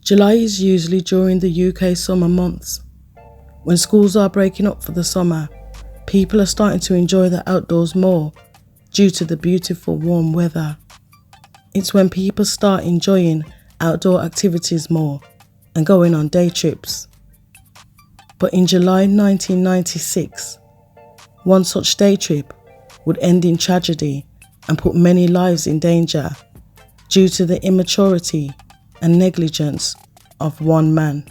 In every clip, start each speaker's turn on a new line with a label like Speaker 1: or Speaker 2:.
Speaker 1: July is usually during the UK summer months. When schools are breaking up for the summer, people are starting to enjoy the outdoors more due to the beautiful warm weather. It's when people start enjoying outdoor activities more and going on day trips. But in July 1996, one such day trip would end in tragedy and put many lives in danger due to the immaturity and negligence of one man.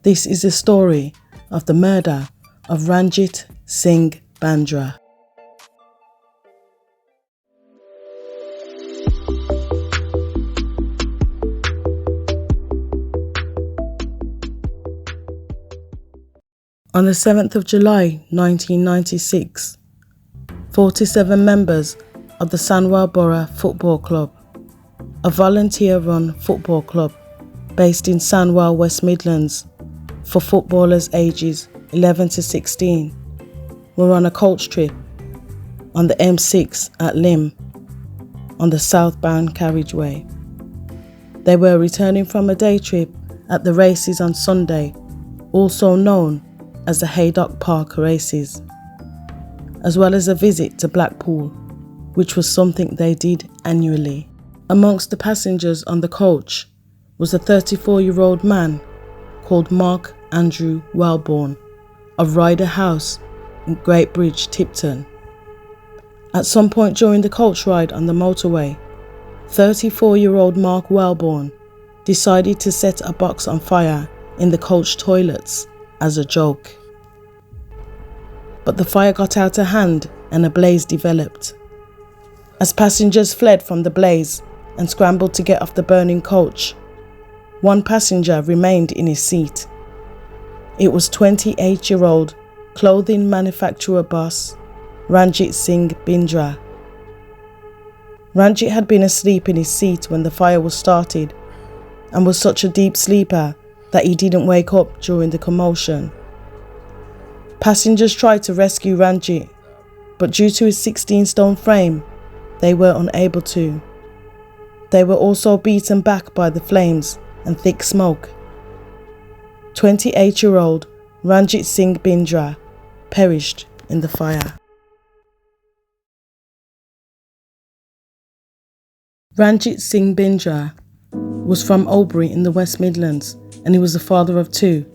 Speaker 1: This is the story of the murder of Ranjit Singh Bindra. On the 7th of July 1996, 47 members of the Sandwell Borough Football Club, a volunteer-run football club based in Sandwell, West Midlands, for footballers ages 11 to 16, were on a coach trip on the M6 at Lymm on the southbound carriageway. They were returning from a day trip at the races on Sunday, also known as the Haydock Park races, as well as a visit to Blackpool, which was something they did annually. Amongst the passengers on the coach was a 34-year-old man called Mark Andrew Wellborn of Ryder House in Great Bridge, Tipton. At some point during the coach ride on the motorway, 34-year-old Mark Wellborn decided to set a box on fire in the coach toilets as a joke. But the fire got out of hand and a blaze developed. As passengers fled from the blaze and scrambled to get off the burning coach, one passenger remained in his seat. It was 28-year-old clothing manufacturer boss Ranjit Singh Bindra. Ranjit had been asleep in his seat when the fire was started and was such a deep sleeper that he didn't wake up during the commotion. Passengers tried to rescue Ranjit, but due to his 16-stone frame, they were unable to. They were also beaten back by the flames and thick smoke. 28-year-old Ranjit Singh Bindra perished in the fire. Ranjit Singh Bindra was from Oldbury in the West Midlands, and he was the father of two.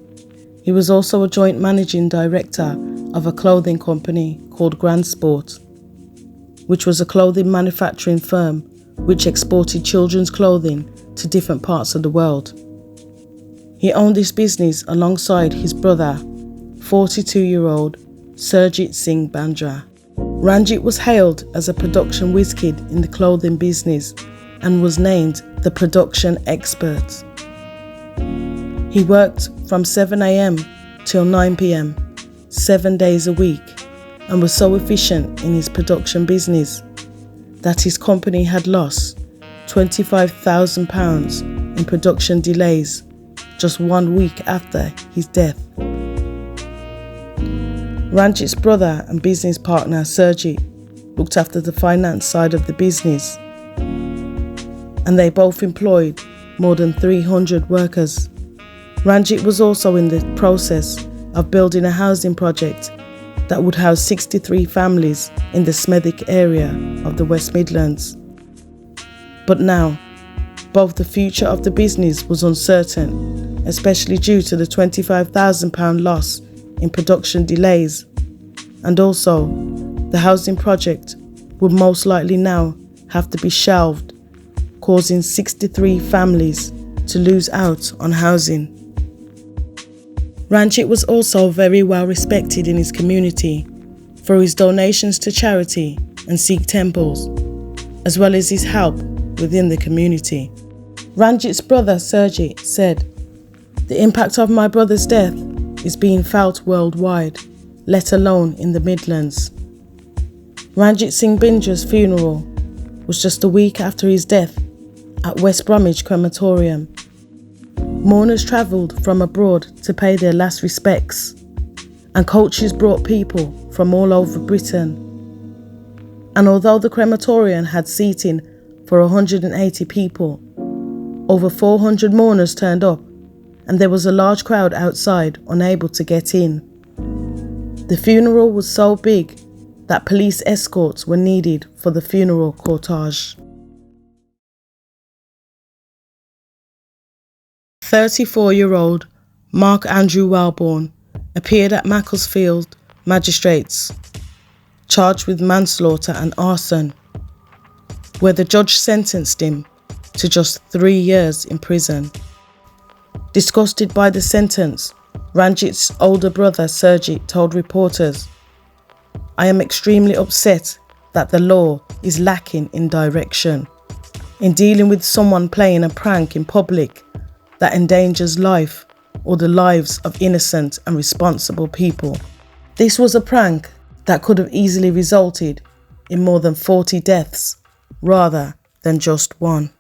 Speaker 1: He was also a joint managing director of a clothing company called Grand Sport, which was a clothing manufacturing firm which exported children's clothing to different parts of the world. He owned this business alongside his brother, 42-year-old Ranjit Singh Bindra. Ranjit was hailed as a production whiz kid in the clothing business and was named the production expert. He worked from 7 a.m. till 9 p.m, 7 days a week, and was so efficient in his production business that his company had lost £25,000 in production delays just 1 week after his death. Ranjit's brother and business partner Sergey looked after the finance side of the business, and they both employed more than 300 workers. Ranjit was also in the process of building a housing project that would house 63 families in the Smethwick area of the West Midlands. But now, both the future of the business was uncertain, especially due to the £25,000 loss in production delays, and also the housing project would most likely now have to be shelved, causing 63 families to lose out on housing. Ranjit was also very well respected in his community for his donations to charity and Sikh temples, as well as his help within the community. Ranjit's brother Sergey said, "The impact of my brother's death is being felt worldwide, let alone in the Midlands." Ranjit Singh Bindra's funeral was just a week after his death at West Bromwich Crematorium. Mourners travelled from abroad to pay their last respects, and coaches brought people from all over Britain. And although the crematorium had seating for 180 people, Over 400 mourners turned up, and there was a large crowd outside unable to get in. The funeral was so big that police escorts were needed for the funeral cortege. 34-year-old Mark Andrew Wellborn appeared at Macclesfield magistrates, charged with manslaughter and arson, where the judge sentenced him to just 3 years in prison. Disgusted by the sentence, Ranjit's older brother Surjit told reporters, "I am extremely upset that the law is lacking in direction in dealing with someone playing a prank in public that endangers life or the lives of innocent and responsible people. This was a prank that could have easily resulted in more than 40 deaths rather than just one."